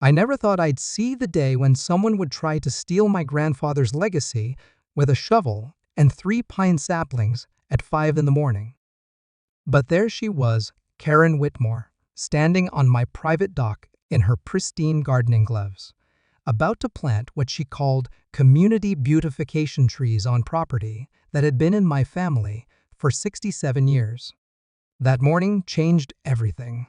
I never thought I'd see the day when someone would try to steal my grandfather's legacy with a shovel and 3 pine saplings at 5 in the morning. But there she was, Karen Whitmore, standing on my private dock in her pristine gardening gloves, about to plant what she called community beautification trees on property that had been in my family for 67 years. That morning changed everything.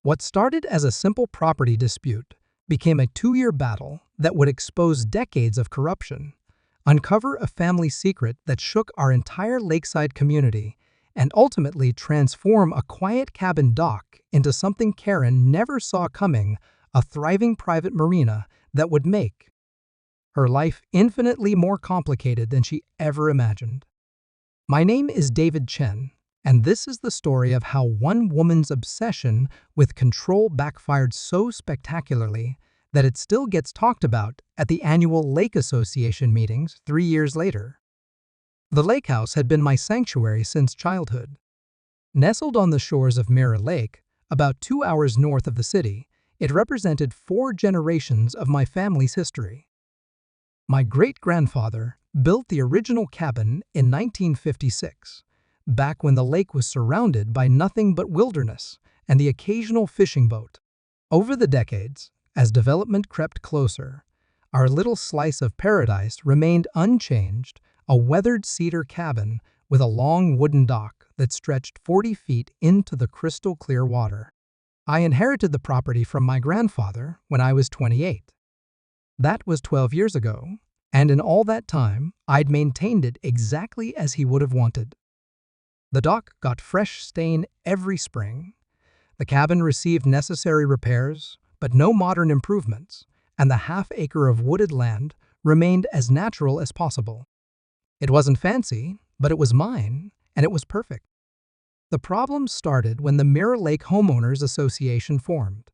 What started as a simple property dispute became a 2-year battle that would expose decades of corruption, uncover a family secret that shook our entire lakeside community, and ultimately transform a quiet cabin dock into something Karen never saw coming, a thriving private marina that would make her life infinitely more complicated than she ever imagined. My name is David Chen, and this is the story of how one woman's obsession with control backfired so spectacularly that it still gets talked about at the annual Lake Association meetings 3 years later. The lake house had been my sanctuary since childhood. Nestled on the shores of Mirror Lake, about 2 hours north of the city, it represented 4 generations of my family's history. My great-grandfather built the original cabin in 1956, back when the lake was surrounded by nothing but wilderness and the occasional fishing boat. Over the decades, as development crept closer, our little slice of paradise remained unchanged, a weathered cedar cabin with a long wooden dock that stretched 40 feet into the crystal-clear water. I inherited the property from my grandfather when I was 28. That was 12 years ago, and in all that time, I'd maintained it exactly as he would have wanted. The dock got fresh stain every spring. The cabin received necessary repairs, but no modern improvements, and the half-acre of wooded land remained as natural as possible. It wasn't fancy, but it was mine, and it was perfect. The problem started when the Mirror Lake Homeowners Association formed.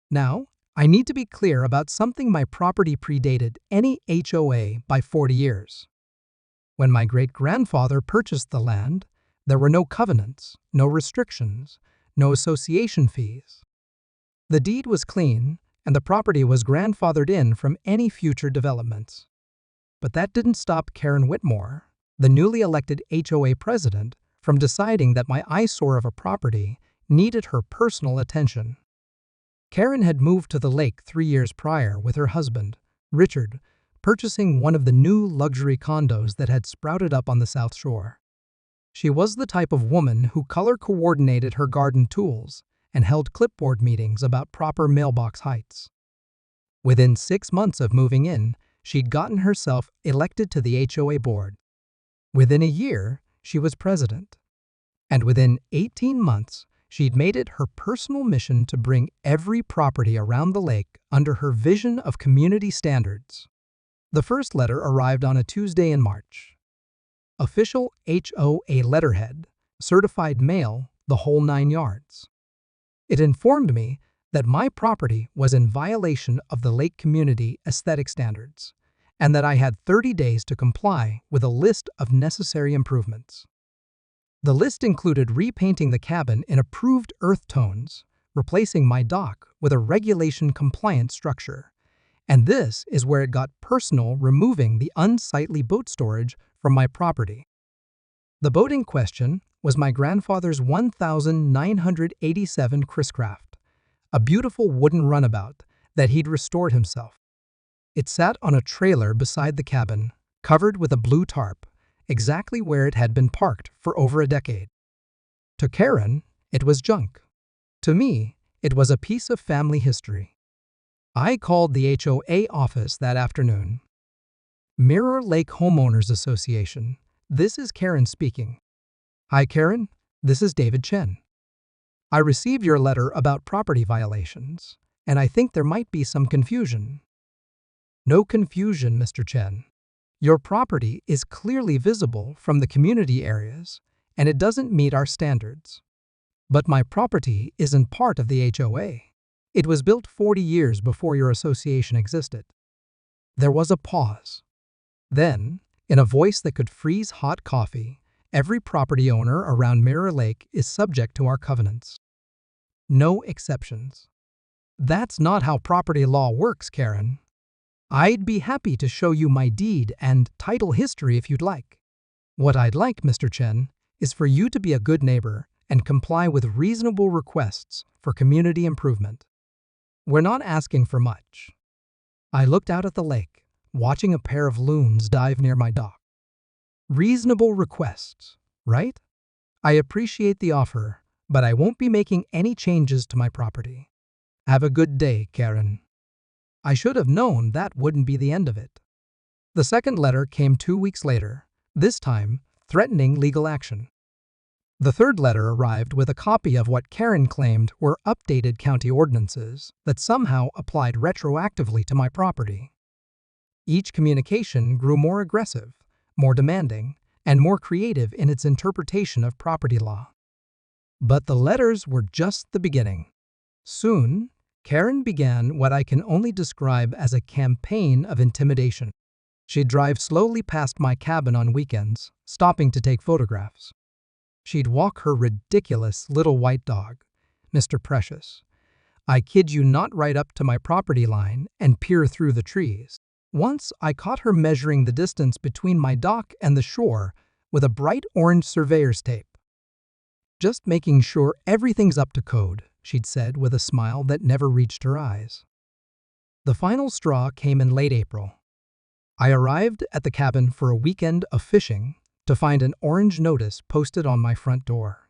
Now, I need to be clear about something: my property predated any HOA by 40 years. When my great-grandfather purchased the land, there were no covenants, no restrictions, no association fees. The deed was clean, and the property was grandfathered in from any future developments. But that didn't stop Karen Whitmore, the newly elected HOA president, from deciding that my eyesore of a property needed her personal attention. Karen had moved to the lake 3 years prior with her husband, Richard, purchasing one of the new luxury condos that had sprouted up on the South Shore. She was the type of woman who color-coordinated her garden tools and held clipboard meetings about proper mailbox heights. Within 6 months of moving in, she'd gotten herself elected to the HOA board. Within a year, she was president. And within 18 months, she'd made it her personal mission to bring every property around the lake under her vision of community standards. The first letter arrived on a Tuesday in March. Official HOA letterhead, certified mail, the whole 9 yards. It informed me that my property was in violation of the lake community aesthetic standards, and that I had 30 days to comply with a list of necessary improvements. The list included repainting the cabin in approved earth tones, replacing my dock with a regulation-compliant structure. And this is where it got personal, removing the unsightly boat storage from my property. The boat in question was my grandfather's 1987 Chris Craft, a beautiful wooden runabout that he'd restored himself. It sat on a trailer beside the cabin, covered with a blue tarp, exactly where it had been parked for over a decade. To Karen, it was junk. To me, it was a piece of family history. I called the HOA office that afternoon. Mirror Lake Homeowners Association, this is Karen speaking. Hi Karen, this is David Chen. I received your letter about property violations, and I think there might be some confusion. No confusion, Mr. Chen. Your property is clearly visible from the community areas, and it doesn't meet our standards. But my property isn't part of the HOA. It was built 40 years before your association existed. There was a pause. Then, in a voice that could freeze hot coffee, every property owner around Mirror Lake is subject to our covenants. No exceptions. That's not how property law works, Karen. I'd be happy to show you my deed and title history if you'd like. What I'd like, Mr. Chen, is for you to be a good neighbor and comply with reasonable requests for community improvement. We're not asking for much. I looked out at the lake, watching a pair of loons dive near my dock. Reasonable requests, right? I appreciate the offer, but I won't be making any changes to my property. Have a good day, Karen. I should have known that wouldn't be the end of it. The second letter came 2 weeks later, this time threatening legal action. The third letter arrived with a copy of what Karen claimed were updated county ordinances that somehow applied retroactively to my property. Each communication grew more aggressive, more demanding, and more creative in its interpretation of property law. But the letters were just the beginning. Soon, Karen began what I can only describe as a campaign of intimidation. She'd drive slowly past my cabin on weekends, stopping to take photographs. She'd walk her ridiculous little white dog, Mr. Precious. I kid you not, right up to my property line and peer through the trees. Once I caught her measuring the distance between my dock and the shore with a bright orange surveyor's tape. "Just making sure everything's up to code," she'd said with a smile that never reached her eyes. The final straw came in late April. I arrived at the cabin for a weekend of fishing to find an orange notice posted on my front door.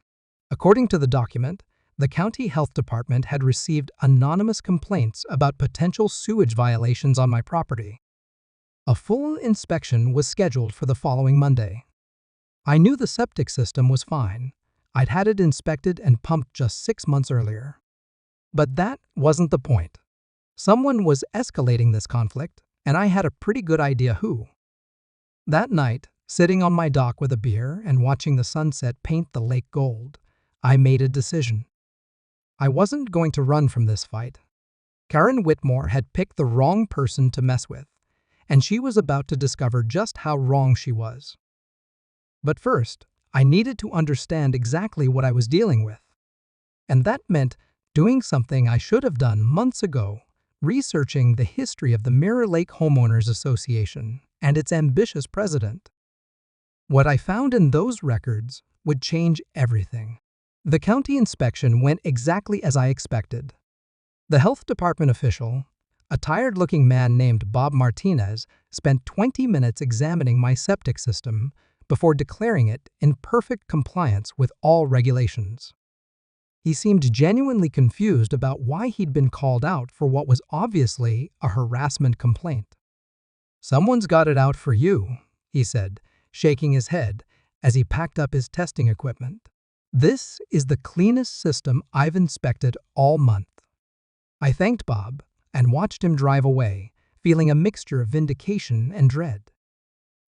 According to the document, the county health department had received anonymous complaints about potential sewage violations on my property. A full inspection was scheduled for the following Monday. I knew the septic system was fine. I'd had it inspected and pumped just 6 months earlier. But that wasn't the point. Someone was escalating this conflict, and I had a pretty good idea who. That night, sitting on my dock with a beer and watching the sunset paint the lake gold, I made a decision. I wasn't going to run from this fight. Karen Whitmore had picked the wrong person to mess with, and she was about to discover just how wrong she was. But first, I needed to understand exactly what I was dealing with. And that meant doing something I should have done months ago, researching the history of the Mirror Lake Homeowners Association and its ambitious president. What I found in those records would change everything. The county inspection went exactly as I expected. The health department official, a tired-looking man named Bob Martinez, spent 20 minutes examining my septic system before declaring it in perfect compliance with all regulations. He seemed genuinely confused about why he'd been called out for what was obviously a harassment complaint. "Someone's got it out for you," he said, shaking his head as he packed up his testing equipment. "This is the cleanest system I've inspected all month." I thanked Bob and watched him drive away, feeling a mixture of vindication and dread.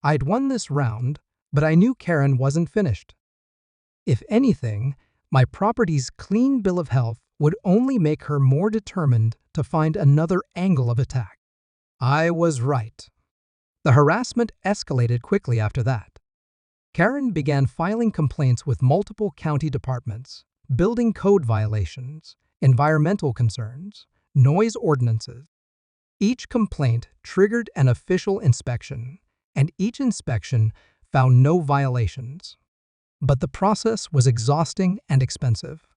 I'd won this round, but I knew Karen wasn't finished. If anything, my property's clean bill of health would only make her more determined to find another angle of attack. I was right. The harassment escalated quickly after that. Karen began filing complaints with multiple county departments, building code violations, environmental concerns, noise ordinances. Each complaint triggered an official inspection, and each inspection found no violations. But the process was exhausting and expensive.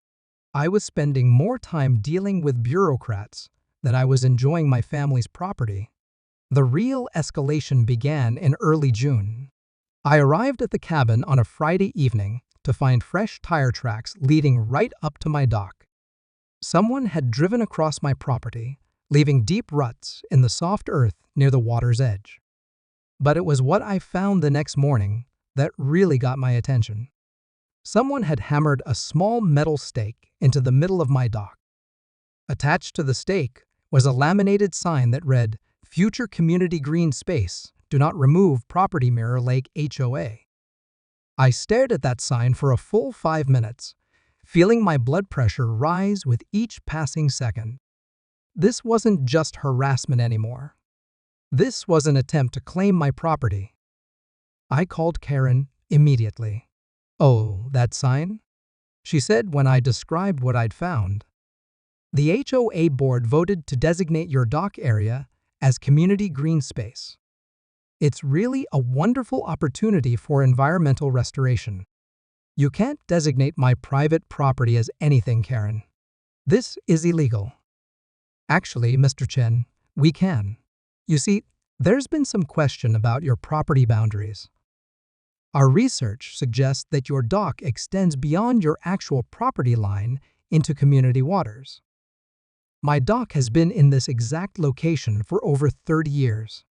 I was spending more time dealing with bureaucrats than I was enjoying my family's property. The real escalation began in early June. I arrived at the cabin on a Friday evening to find fresh tire tracks leading right up to my dock. Someone had driven across my property, leaving deep ruts in the soft earth near the water's edge. But it was what I found the next morning that really got my attention. Someone had hammered a small metal stake into the middle of my dock. Attached to the stake was a laminated sign that read, "Future Community Green Space. Do not remove property Mirror Lake HOA." I stared at that sign for a full 5 minutes, feeling my blood pressure rise with each passing second. This wasn't just harassment anymore. This was an attempt to claim my property. I called Karen immediately. "Oh, that sign?" she said when I described what I'd found. The HOA board voted to designate your dock area as community green space. It's really a wonderful opportunity for environmental restoration. You can't designate my private property as anything, Karen. This is illegal. Actually, Mr. Chen, we can. You see, there's been some question about your property boundaries. Our research suggests that your dock extends beyond your actual property line into community waters. My dock has been in this exact location for over 30 years.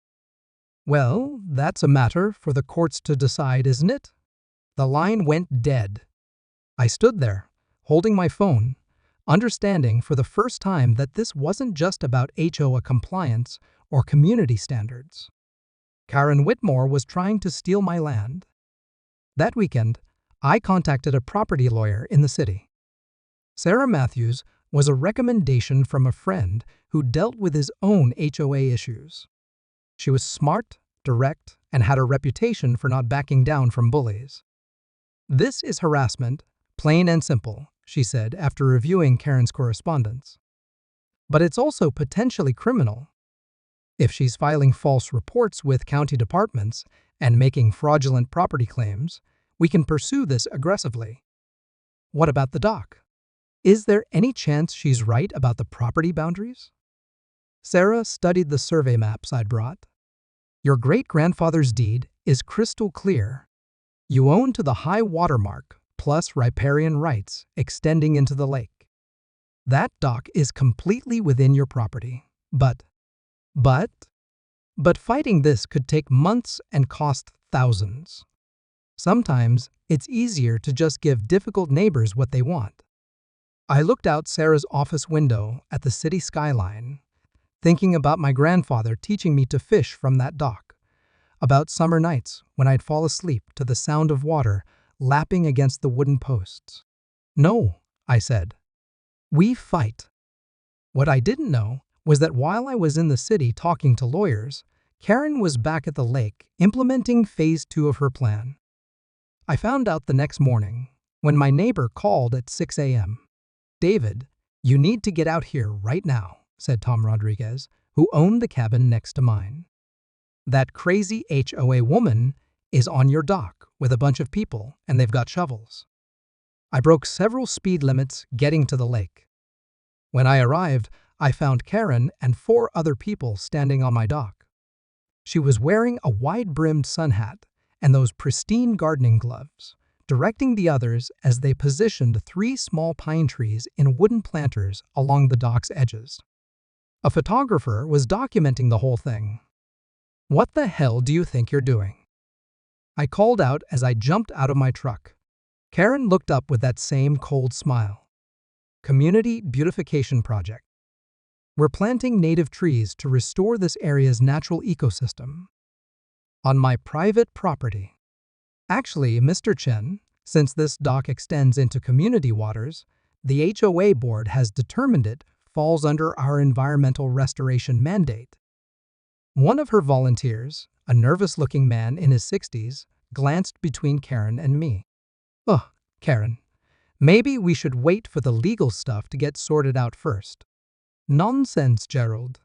Well, that's a matter for the courts to decide, isn't it? The line went dead. I stood there, holding my phone, understanding for the first time that this wasn't just about HOA compliance or community standards. Karen Whitmore was trying to steal my land. That weekend, I contacted a property lawyer in the city. Sarah Matthews was a recommendation from a friend who dealt with his own HOA issues. She was smart, direct, and had a reputation for not backing down from bullies. "This is harassment, plain and simple," she said after reviewing Karen's correspondence. "But it's also potentially criminal. If she's filing false reports with county departments and making fraudulent property claims, we can pursue this aggressively." What about the dock? Is there any chance she's right about the property boundaries? Sarah studied the survey maps I'd brought. Your great-grandfather's deed is crystal clear. You own to the high water mark, plus riparian rights extending into the lake. That dock is completely within your property. But fighting this could take months and cost thousands. Sometimes it's easier to just give difficult neighbors what they want. I looked out Sarah's office window at the city skyline, thinking about my grandfather teaching me to fish from that dock, about summer nights when I'd fall asleep to the sound of water lapping against the wooden posts. "No," I said. "We fight." What I didn't know was that while I was in the city talking to lawyers, Karen was back at the lake implementing phase 2 of her plan. I found out the next morning when my neighbor called at 6 a.m. "David, you need to get out here right now," said Tom Rodriguez, who owned the cabin next to mine. "That crazy HOA woman is on your dock with a bunch of people, and they've got shovels." I broke several speed limits getting to the lake. When I arrived, I found Karen and 4 other people standing on my dock. She was wearing a wide-brimmed sun hat and those pristine gardening gloves, directing the others as they positioned 3 small pine trees in wooden planters along the dock's edges. A photographer was documenting the whole thing. "What the hell do you think you're doing?" I called out as I jumped out of my truck. Karen looked up with that same cold smile. "Community Beautification Project. We're planting native trees to restore this area's natural ecosystem. On my private property." Actually, Mr. Chen, since this dock extends into community waters, the HOA board has determined it falls under our environmental restoration mandate. One of her volunteers, a nervous-looking man in his 60s, glanced between Karen and me. "Ugh, Karen, maybe we should wait for the legal stuff to get sorted out first." "Nonsense, Gerald.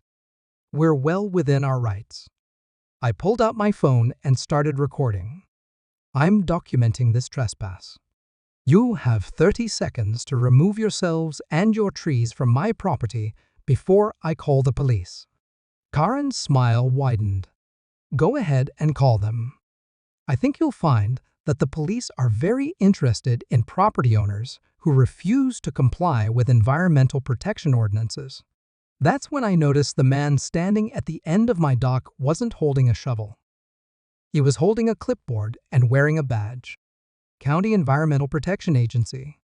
We're well within our rights." I pulled out my phone and started recording. "I'm documenting this trespass. You have 30 seconds to remove yourselves and your trees from my property before I call the police." Karen's smile widened. "Go ahead and call them. I think you'll find that the police are very interested in property owners who refuse to comply with environmental protection ordinances." That's when I noticed the man standing at the end of my dock wasn't holding a shovel. He was holding a clipboard and wearing a badge. County Environmental Protection Agency.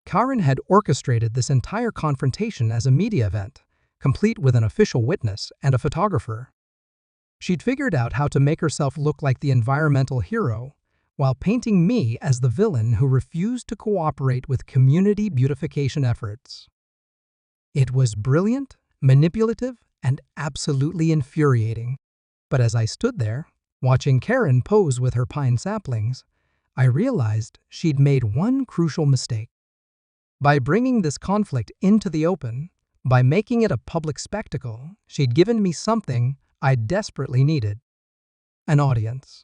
Karen had orchestrated this entire confrontation as a media event, complete with an official witness and a photographer. She'd figured out how to make herself look like the environmental hero, while painting me as the villain who refused to cooperate with community beautification efforts. It was brilliant, manipulative, and absolutely infuriating. But as I stood there, watching Karen pose with her pine saplings, I realized she'd made one crucial mistake. By bringing this conflict into the open, by making it a public spectacle, she'd given me something I desperately needed: an audience.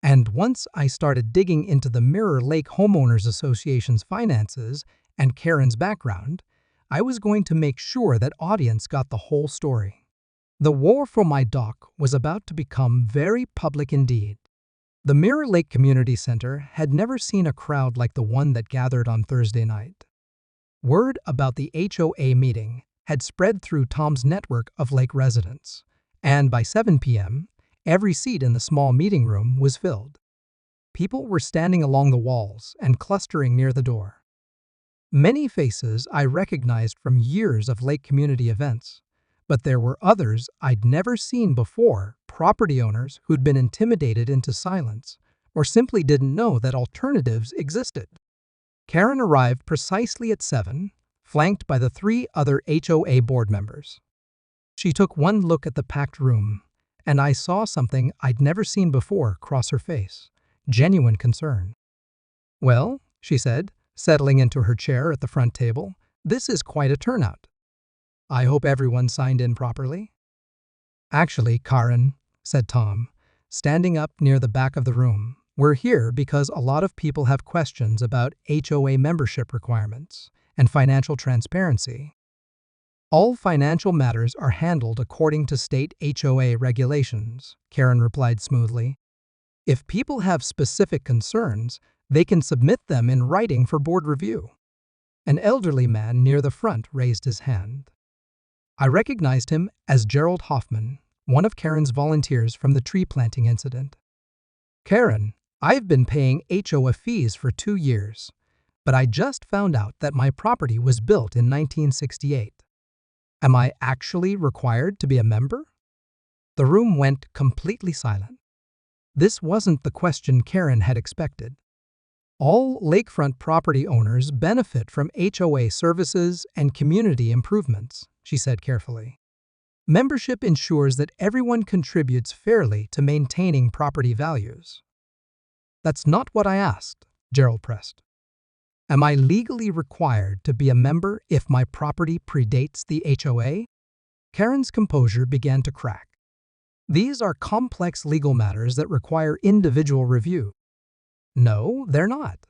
And once I started digging into the Mirror Lake Homeowners Association's finances and Karen's background, I was going to make sure that audience got the whole story. The war for my dock was about to become very public indeed. The Mirror Lake Community Center had never seen a crowd like the one that gathered on Thursday night. Word about the HOA meeting had spread through Tom's network of lake residents, and by 7 p.m., every seat in the small meeting room was filled. People were standing along the walls and clustering near the door. Many faces I recognized from years of lake community events, but there were others I'd never seen before, property owners who'd been intimidated into silence or simply didn't know that alternatives existed. Karen arrived precisely at 7, flanked by the 3 other HOA board members. She took one look at the packed room, and I saw something I'd never seen before cross her face: genuine concern. "Well," she said, settling into her chair at the front table, "this is quite a turnout. I hope everyone signed in properly." "Actually, Karen," said Tom, standing up near the back of the room, "we're here because a lot of people have questions about HOA membership requirements and financial transparency." "All financial matters are handled according to state HOA regulations," Karen replied smoothly. "If people have specific concerns, they can submit them in writing for board review." An elderly man near the front raised his hand. I recognized him as Gerald Hoffman, one of Karen's volunteers from the tree planting incident. "Karen, I've been paying HOA fees for 2 years, but I just found out that my property was built in 1968. Am I actually required to be a member?" The room went completely silent. This wasn't the question Karen had expected. "All lakefront property owners benefit from HOA services and community improvements," she said carefully. "Membership ensures that everyone contributes fairly to maintaining property values." "That's not what I asked," Gerald pressed. "Am I legally required to be a member if my property predates the HOA?" Karen's composure began to crack. "These are complex legal matters that require individual review." "No, they're not."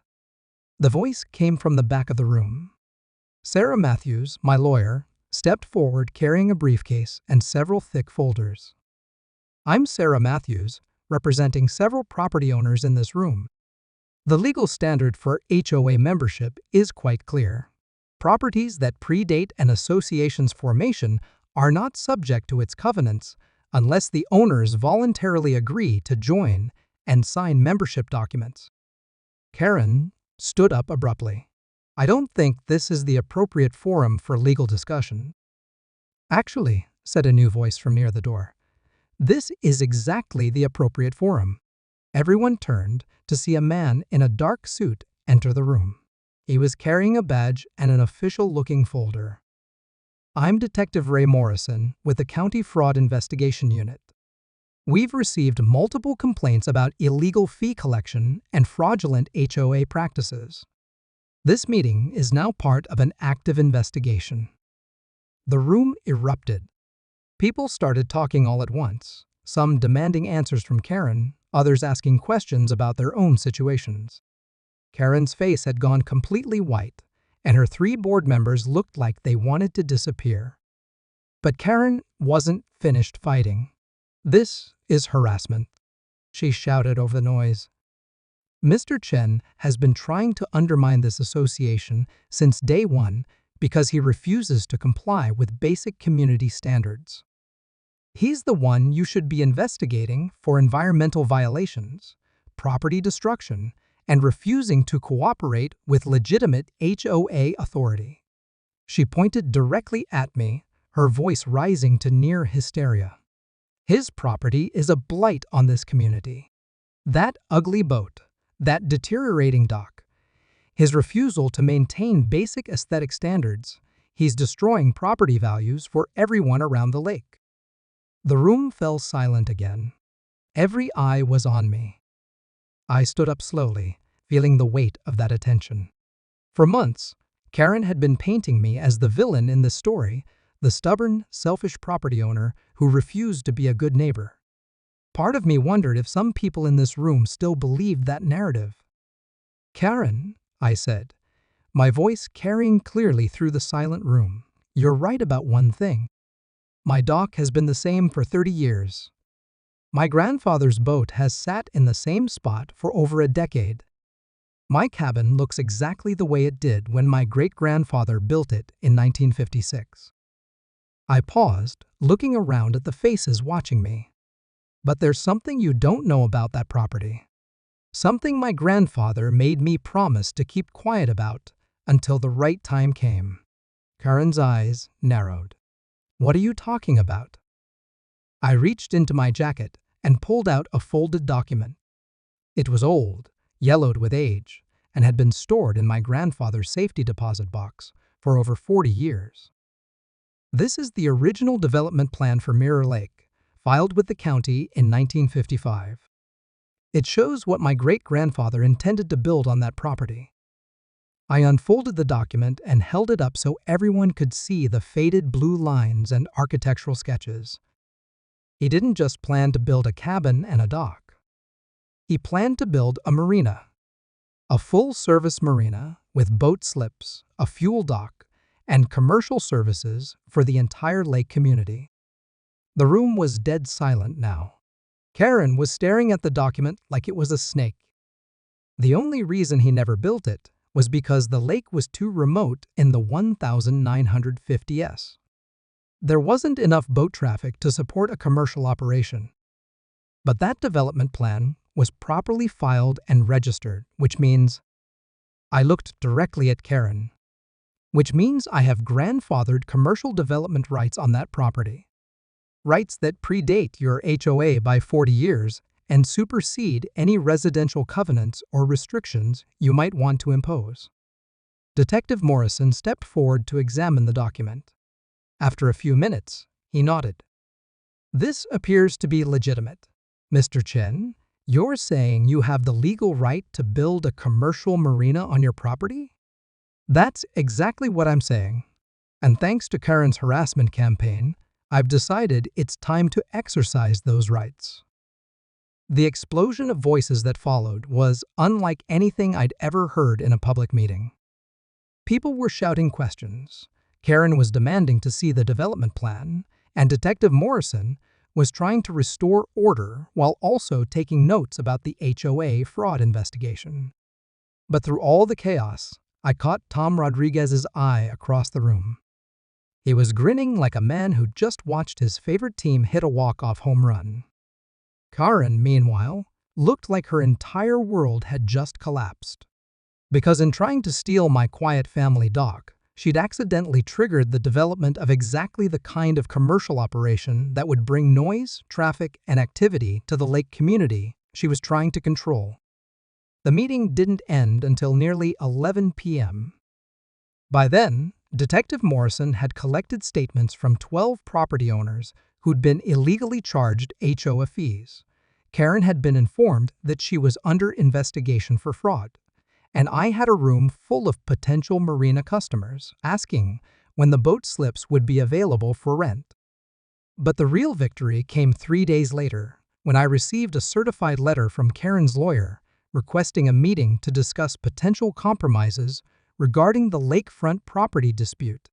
The voice came from the back of the room. Sarah Matthews, my lawyer, stepped forward carrying a briefcase and several thick folders. "I'm Sarah Matthews, representing several property owners in this room. The legal standard for HOA membership is quite clear. Properties that predate an association's formation are not subject to its covenants unless the owners voluntarily agree to join and sign membership documents." Karen stood up abruptly. "I don't think this is the appropriate forum for legal discussion." "Actually," said a new voice from near the door, "this is exactly the appropriate forum." Everyone turned to see a man in a dark suit enter the room. He was carrying a badge and an official-looking folder. "I'm Detective Ray Morrison with the County Fraud Investigation Unit. We've received multiple complaints about illegal fee collection and fraudulent HOA practices. This meeting is now part of an active investigation." The room erupted. People started talking all at once, some demanding answers from Karen, others asking questions about their own situations. Karen's face had gone completely white, and her 3 board members looked like they wanted to disappear. But Karen wasn't finished fighting. "This is harassment," she shouted over the noise. "Mr. Chen has been trying to undermine this association since day 1 because he refuses to comply with basic community standards. He's the one you should be investigating for environmental violations, property destruction, and refusing to cooperate with legitimate HOA authority." She pointed directly at me, her voice rising to near hysteria. "His property is a blight on this community. That ugly boat, that deteriorating dock, his refusal to maintain basic aesthetic standards, he's destroying property values for everyone around the lake." The room fell silent again. Every eye was on me. I stood up slowly, feeling the weight of that attention. For months, Karen had been painting me as the villain in this story, the stubborn, selfish property owner who refused to be a good neighbor. Part of me wondered if some people in this room still believed that narrative. "Karen," I said, my voice carrying clearly through the silent room, "you're right about one thing. My dock has been the same for 30 years. My grandfather's boat has sat in the same spot for over a decade. My cabin looks exactly the way it did when my great-grandfather built it in 1956. I paused, looking around at the faces watching me. "But there's something you don't know about that property. Something my grandfather made me promise to keep quiet about until the right time came." Karen's eyes narrowed. "What are you talking about?" I reached into my jacket and pulled out a folded document. It was old, yellowed with age, and had been stored in my grandfather's safety deposit box for over 40 years. This is the original development plan for Mirror Lake, filed with the county in 1955. It shows what my great-grandfather intended to build on that property. I unfolded the document and held it up so everyone could see the faded blue lines and architectural sketches. He didn't just plan to build a cabin and a dock. He planned to build a marina. A full-service marina with boat slips, a fuel dock, and commercial services for the entire lake community. The room was dead silent now. Karen was staring at the document like it was a snake. The only reason he never built it was because the lake was too remote in the 1950s. There wasn't enough boat traffic to support a commercial operation. But that development plan was properly filed and registered, which means I looked directly at Karen, which means I have grandfathered commercial development rights on that property. Rights that predate your HOA by 40 years and supersede any residential covenants or restrictions you might want to impose. Detective Morrison stepped forward to examine the document. After a few minutes, he nodded. "This appears to be legitimate. Mr. Chen, you're saying you have the legal right to build a commercial marina on your property?" "That's exactly what I'm saying. And thanks to Karen's harassment campaign, I've decided it's time to exercise those rights." The explosion of voices that followed was unlike anything I'd ever heard in a public meeting. People were shouting questions. Karen was demanding to see the development plan, and Detective Morrison was trying to restore order while also taking notes about the HOA fraud investigation. But through all the chaos, I caught Tom Rodriguez's eye across the room. He was grinning like a man who just watched his favorite team hit a walk-off home run. Karen, meanwhile, looked like her entire world had just collapsed. Because in trying to steal my quiet family dock, she'd accidentally triggered the development of exactly the kind of commercial operation that would bring noise, traffic, and activity to the lake community she was trying to control. The meeting didn't end until nearly 11 p.m. By then, Detective Morrison had collected statements from 12 property owners who'd been illegally charged HOA fees. Karen had been informed that she was under investigation for fraud, and I had a room full of potential marina customers asking when the boat slips would be available for rent. But the real victory came 3 days later, when I received a certified letter from Karen's lawyer requesting a meeting to discuss potential compromises regarding the lakefront property dispute.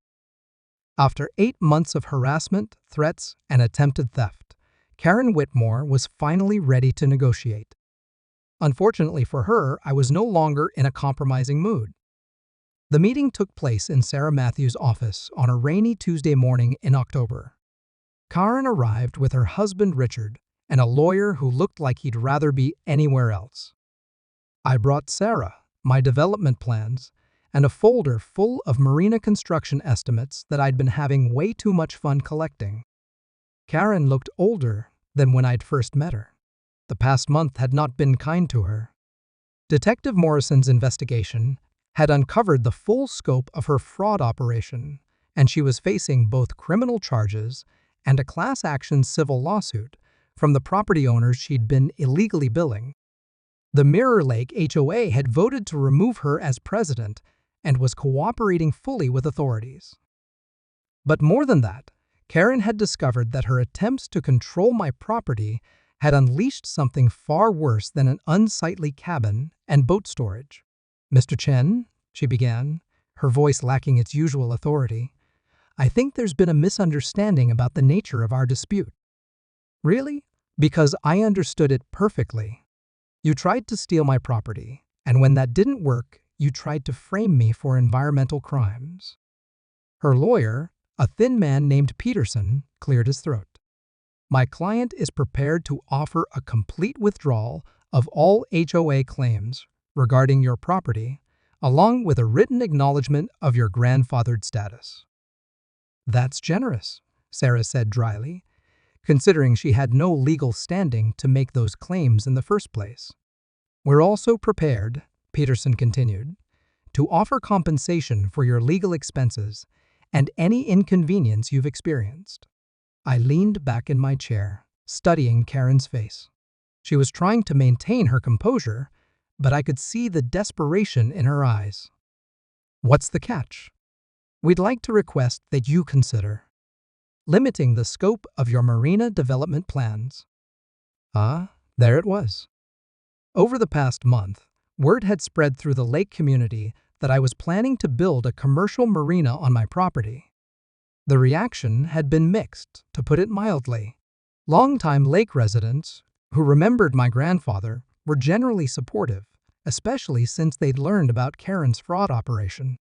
After 8 months of harassment, threats, and attempted theft, Karen Whitmore was finally ready to negotiate. Unfortunately for her, I was no longer in a compromising mood. The meeting took place in Sarah Matthews' office on a rainy Tuesday morning in October. Karen arrived with her husband Richard and a lawyer who looked like he'd rather be anywhere else. I brought Sarah, my development plans, and a folder full of marina construction estimates that I'd been having way too much fun collecting. Karen looked older than when I'd first met her. The past month had not been kind to her. Detective Morrison's investigation had uncovered the full scope of her fraud operation, and she was facing both criminal charges and a class-action civil lawsuit from the property owners she'd been illegally billing. The Mirror Lake HOA had voted to remove her as president, and was cooperating fully with authorities. But more than that, Karen had discovered that her attempts to control my property had unleashed something far worse than an unsightly cabin and boat storage. "Mr. Chen," she began, her voice lacking its usual authority, "I think there's been a misunderstanding about the nature of our dispute." "Really?" "Because I understood it perfectly. You tried to steal my property, and when that didn't work, you tried to frame me for environmental crimes." Her lawyer, a thin man named Peterson, cleared his throat. "My client is prepared to offer a complete withdrawal of all HOA claims regarding your property, along with a written acknowledgement of your grandfathered status." "That's generous," Sarah said dryly, considering she had no legal standing to make those claims in the first place. "We're also prepared," Peterson continued, "to offer compensation for your legal expenses and any inconvenience you've experienced." I leaned back in my chair, studying Karen's face. She was trying to maintain her composure, but I could see the desperation in her eyes. "What's the catch?" "We'd like to request that you consider limiting the scope of your marina development plans." There it was. Over the past month, word had spread through the lake community that I was planning to build a commercial marina on my property. The reaction had been mixed, to put it mildly. Longtime lake residents, who remembered my grandfather, were generally supportive, especially since they'd learned about Karen's fraud operation.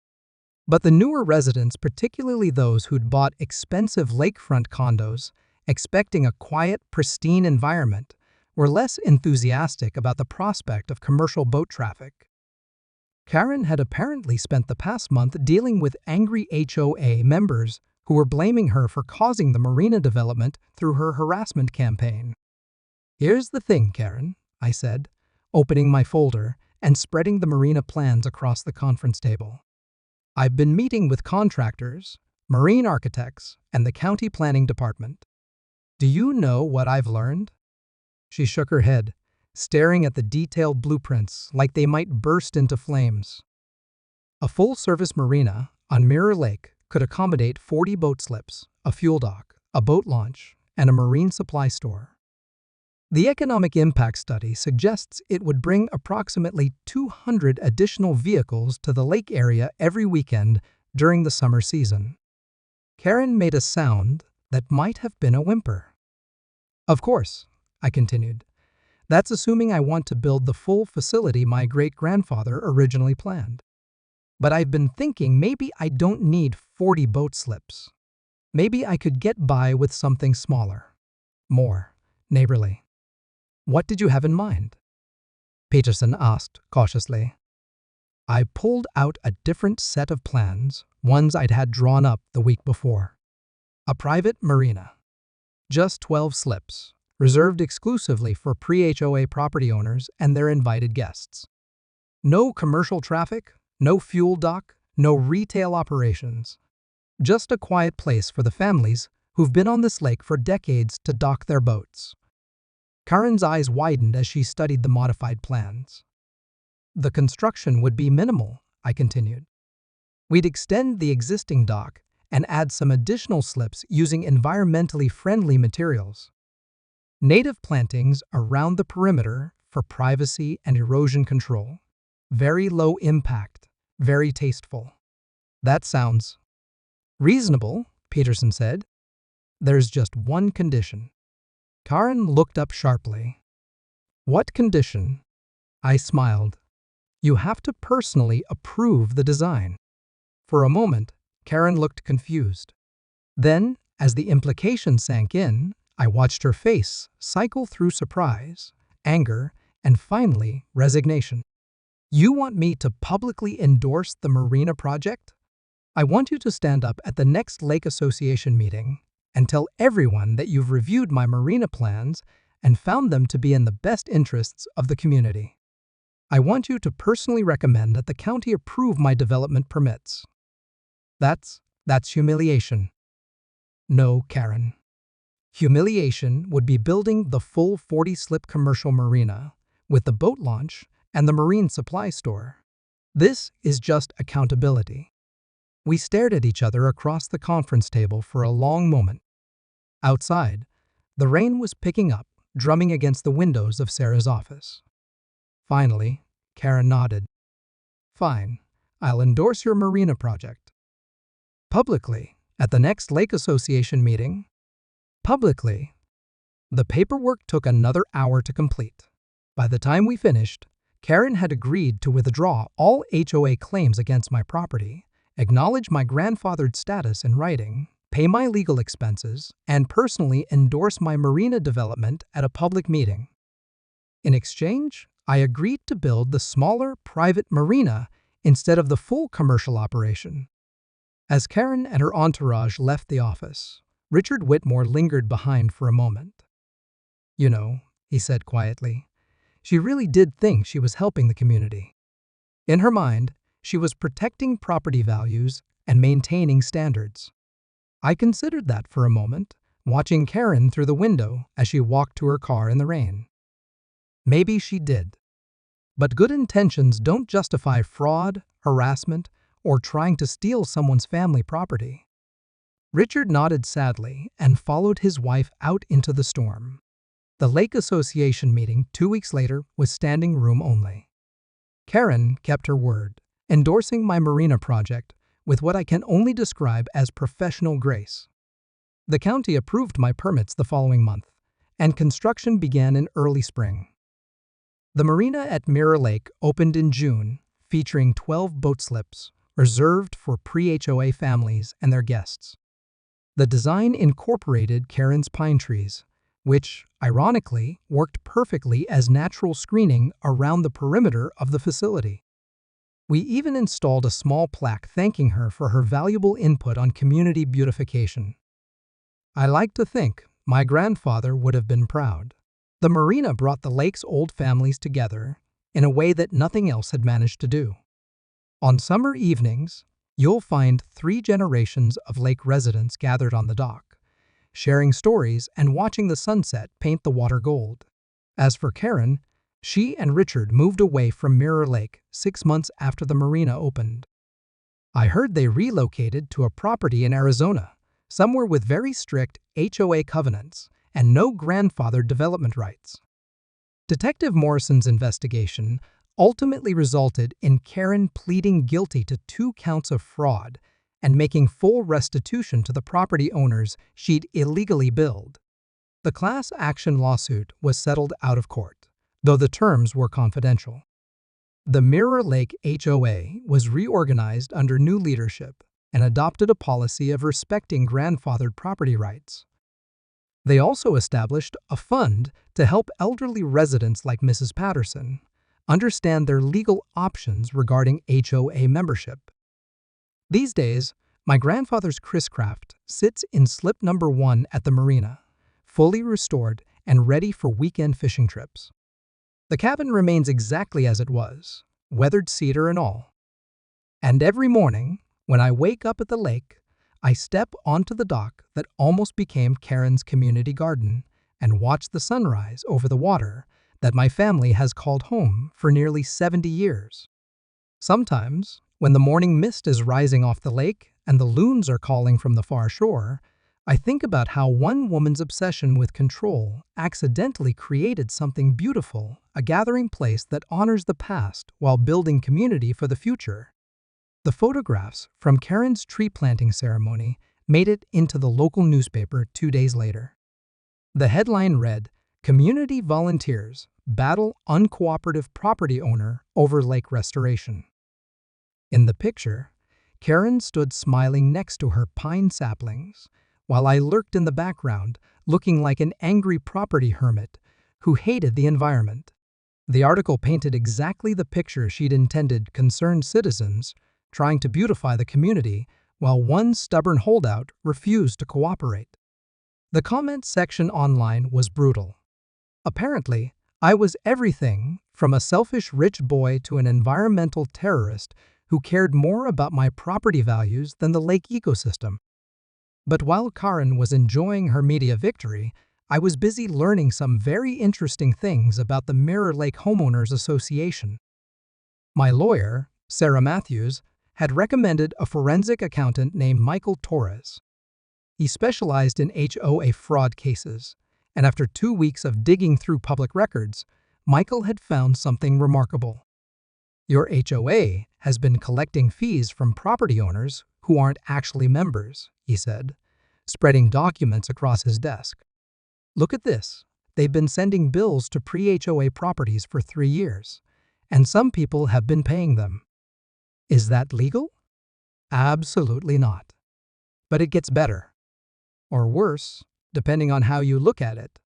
But the newer residents, particularly those who'd bought expensive lakefront condos, expecting a quiet, pristine environment, were less enthusiastic about the prospect of commercial boat traffic. Karen had apparently spent the past month dealing with angry HOA members who were blaming her for causing the marina development through her harassment campaign. "Here's the thing, Karen," I said, opening my folder and spreading the marina plans across the conference table. "I've been meeting with contractors, marine architects, and the county planning department. Do you know what I've learned?" She shook her head, staring at the detailed blueprints like they might burst into flames. A full-service marina on Mirror Lake could accommodate 40 boat slips, a fuel dock, a boat launch, and a marine supply store. The economic impact study suggests it would bring approximately 200 additional vehicles to the lake area every weekend during the summer season. Karen made a sound that might have been a whimper. "Of course," I continued, "that's assuming I want to build the full facility my great-grandfather originally planned. But I've been thinking maybe I don't need 40 boat slips. Maybe I could get by with something smaller, more neighborly." "What did you have in mind?" Peterson asked cautiously. I pulled out a different set of plans, ones I'd had drawn up the week before. A private marina. Just 12 slips, reserved exclusively for pre-HOA property owners and their invited guests. No commercial traffic, no fuel dock, no retail operations. Just a quiet place for the families who've been on this lake for decades to dock their boats. Karen's eyes widened as she studied the modified plans. "The construction would be minimal," I continued. "We'd extend the existing dock and add some additional slips using environmentally friendly materials. Native plantings around the perimeter for privacy and erosion control. Very low impact, very tasteful." "That sounds reasonable," Peterson said. "There's just one condition." Karen looked up sharply. "What condition?" I smiled. "You have to personally approve the design." For a moment, Karen looked confused. Then, as the implication sank in, I watched her face cycle through surprise, anger, and finally, resignation. "You want me to publicly endorse the marina project? I want you to stand up at the next Lake Association meeting and tell everyone that you've reviewed my marina plans and found them to be in the best interests of the community. I want you to personally recommend that the county approve my development permits." That's humiliation." "No, Karen. Humiliation would be building the full 40-slip commercial marina with the boat launch and the marine supply store. This is just accountability. We stared at each other across the conference table for a long moment. Outside, the rain was picking up, drumming against the windows of Sarah's office. Finally, Karen nodded. Fine, I'll endorse your Marina project. Publicly, at the next Lake Association meeting. Publicly. The paperwork took another hour to complete. By the time we finished, Karen had agreed to withdraw all HOA claims against my property, acknowledge my grandfathered status in writing, pay my legal expenses, and personally endorse my marina development at a public meeting. In exchange, I agreed to build the smaller, private marina instead of the full commercial operation. As Karen and her entourage left the office, Richard Whitmore lingered behind for a moment. You know, he said quietly, she really did think she was helping the community. In her mind, she was protecting property values and maintaining standards. I considered that for a moment, watching Karen through the window as she walked to her car in the rain. Maybe she did. But good intentions don't justify fraud, harassment, or trying to steal someone's family property. Richard nodded sadly and followed his wife out into the storm. The Lake Association meeting 2 weeks later was standing room only. Karen kept her word, endorsing my marina project with what I can only describe as professional grace. The county approved my permits the following month, and construction began in early spring. The marina at Mirror Lake opened in June, featuring 12 boat slips, reserved for pre-HOA families and their guests. The design incorporated Karen's pine trees, which, ironically, worked perfectly as natural screening around the perimeter of the facility. We even installed a small plaque thanking her for her valuable input on community beautification. I like to think my grandfather would have been proud. The marina brought the lake's old families together in a way that nothing else had managed to do. On summer evenings, you'll find 3 generations of lake residents gathered on the dock, sharing stories and watching the sunset paint the water gold. As for Karen, she and Richard moved away from Mirror Lake 6 months after the marina opened. I heard they relocated to a property in Arizona, somewhere with very strict HOA covenants and no grandfathered development rights. Detective Morrison's investigation ultimately resulted in Karen pleading guilty to 2 counts of fraud and making full restitution to the property owners she'd illegally billed. The class action lawsuit was settled out of court, though the terms were confidential. The Mirror Lake HOA was reorganized under new leadership and adopted a policy of respecting grandfathered property rights. They also established a fund to help elderly residents like Mrs. Patterson understand their legal options regarding HOA membership. These days, my grandfather's Chris Craft sits in slip number 1 at the marina, fully restored and ready for weekend fishing trips. The cabin remains exactly as it was, weathered cedar and all. And every morning, when I wake up at the lake, I step onto the dock that almost became Karen's community garden and watch the sunrise over the water that my family has called home for nearly 70 years. Sometimes, when the morning mist is rising off the lake and the loons are calling from the far shore, I think about how one woman's obsession with control accidentally created something beautiful, a gathering place that honors the past while building community for the future. The photographs from Karen's tree planting ceremony made it into the local newspaper 2 days later. The headline read, "Community Volunteers Battle Uncooperative Property Owner Over Lake Restoration." In the picture, Karen stood smiling next to her pine saplings, while I lurked in the background, looking like an angry property hermit who hated the environment. The article painted exactly the picture she'd intended: concerned citizens trying to beautify the community while one stubborn holdout refused to cooperate. The comment section online was brutal. Apparently, I was everything from a selfish rich boy to an environmental terrorist who cared more about my property values than the lake ecosystem. But while Karen was enjoying her media victory, I was busy learning some very interesting things about the Mirror Lake Homeowners Association. My lawyer, Sarah Matthews, had recommended a forensic accountant named Michael Torres. He specialized in HOA fraud cases, and after 2 weeks of digging through public records, Michael had found something remarkable. Your HOA has been collecting fees from property owners who aren't actually members, he said, spreading documents across his desk. Look at this. They've been sending bills to pre-HOA properties for 3 years, and some people have been paying them. Is that legal? Absolutely not. But it gets better. Or worse, depending on how you look at it.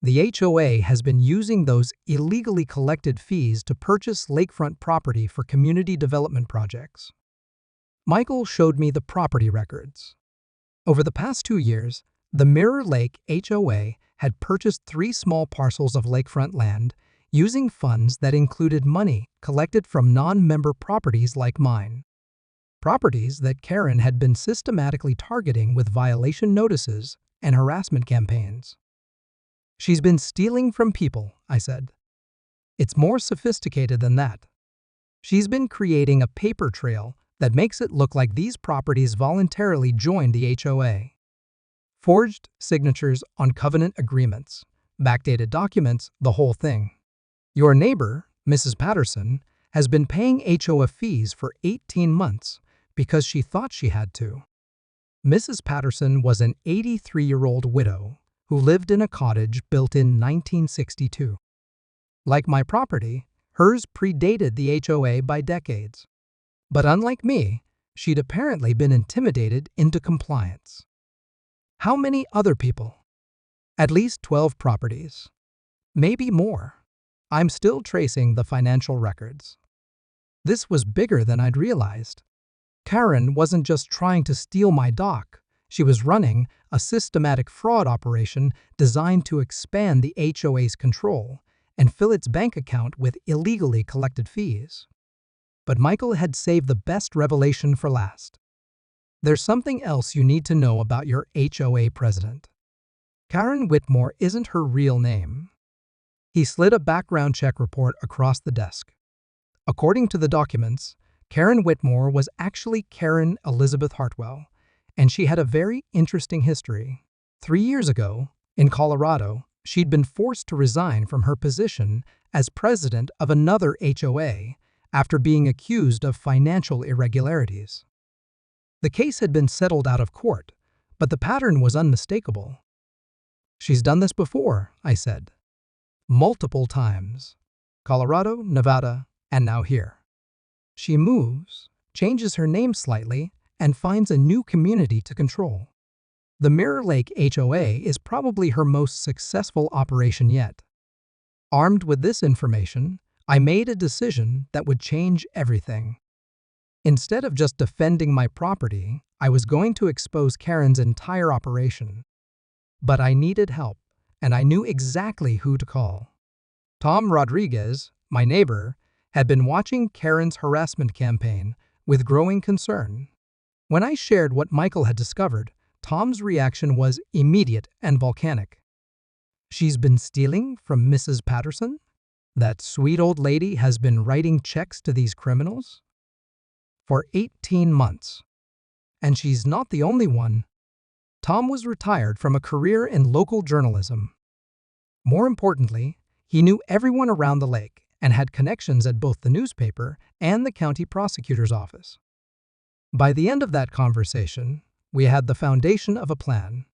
The HOA has been using those illegally collected fees to purchase lakefront property for community development projects. Michael showed me the property records. Over the past 2 years, the Mirror Lake HOA had purchased 3 small parcels of lakefront land using funds that included money collected from non-member properties like mine. Properties that Karen had been systematically targeting with violation notices and harassment campaigns. She's been stealing from people, I said. It's more sophisticated than that. She's been creating a paper trail that makes it look like these properties voluntarily joined the HOA. Forged signatures on covenant agreements, backdated documents, the whole thing. Your neighbor, Mrs. Patterson, has been paying HOA fees for 18 months because she thought she had to. Mrs. Patterson was an 83-year-old widow who lived in a cottage built in 1962. Like my property, hers predated the HOA by decades. But unlike me, she'd apparently been intimidated into compliance. How many other people? At least 12 properties. Maybe more. I'm still tracing the financial records. This was bigger than I'd realized. Karen wasn't just trying to steal my dock. She was running a systematic fraud operation designed to expand the HOA's control and fill its bank account with illegally collected fees. But Michael had saved the best revelation for last. There's something else you need to know about your HOA president. Karen Whitmore isn't her real name. He slid a background check report across the desk. According to the documents, Karen Whitmore was actually Karen Elizabeth Hartwell, and she had a very interesting history. 3 years ago, in Colorado, she'd been forced to resign from her position as president of another HOA after being accused of financial irregularities. The case had been settled out of court, but the pattern was unmistakable. She's done this before, I said. Multiple times. Colorado, Nevada, and now here. She moves, changes her name slightly, and finds a new community to control. The Mirror Lake HOA is probably her most successful operation yet. Armed with this information, I made a decision that would change everything. Instead of just defending my property, I was going to expose Karen's entire operation. But I needed help, and I knew exactly who to call. Tom Rodriguez, my neighbor, had been watching Karen's harassment campaign with growing concern. When I shared what Michael had discovered, Tom's reaction was immediate and volcanic. She's been stealing from Mrs. Patterson? That sweet old lady has been writing checks to these criminals? For 18 months. And she's not the only one. Tom was retired from a career in local journalism. More importantly, he knew everyone around the lake and had connections at both the newspaper and the county prosecutor's office. By the end of that conversation, we had the foundation of a plan.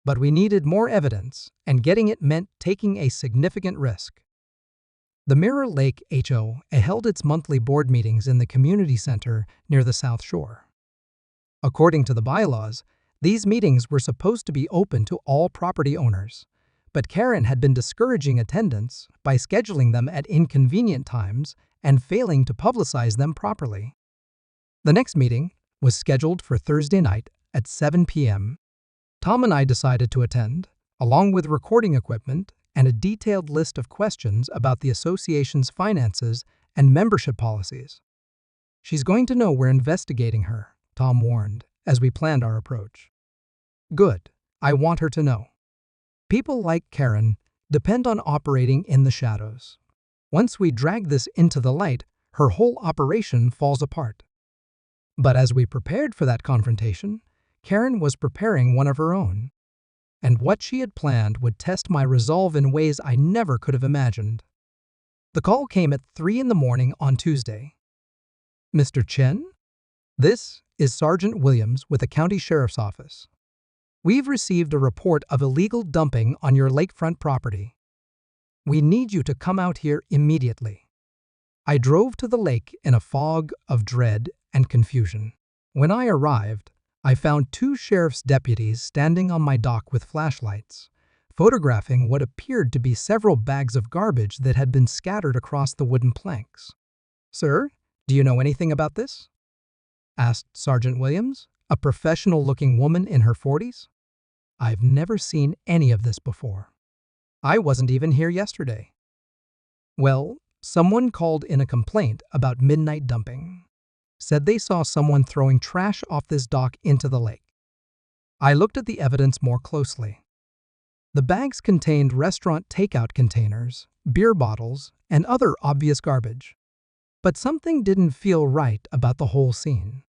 But we needed more evidence, and getting it meant taking a significant risk. The Mirror Lake HOA held its monthly board meetings in the community center near the South Shore. According to the bylaws, these meetings were supposed to be open to all property owners, but Karen had been discouraging attendance by scheduling them at inconvenient times and failing to publicize them properly. The next meeting was scheduled for Thursday night at 7 p.m. Tom and I decided to attend, along with recording equipment and a detailed list of questions about the association's finances and membership policies. She's going to know we're investigating her, Tom warned, as we planned our approach. Good. I want her to know. People like Karen depend on operating in the shadows. Once we drag this into the light, her whole operation falls apart. But as we prepared for that confrontation, Karen was preparing one of her own. And what she had planned would test my resolve in ways I never could have imagined. The call came at 3 in the morning on Tuesday. "Mr. Chen? This is Sergeant Williams with the County Sheriff's Office. We've received a report of illegal dumping on your lakefront property. We need you to come out here immediately." I drove to the lake in a fog of dread and confusion. When I arrived, I found 2 sheriff's deputies standing on my dock with flashlights, photographing what appeared to be several bags of garbage that had been scattered across the wooden planks. "Sir, do you know anything about this?" asked Sergeant Williams, a professional-looking woman in her 40s. "I've never seen any of this before. I wasn't even here yesterday." "Well, someone called in a complaint about midnight dumping. Said they saw someone throwing trash off this dock into the lake." I looked at the evidence more closely. The bags contained restaurant takeout containers, beer bottles, and other obvious garbage. But something didn't feel right about the whole scene.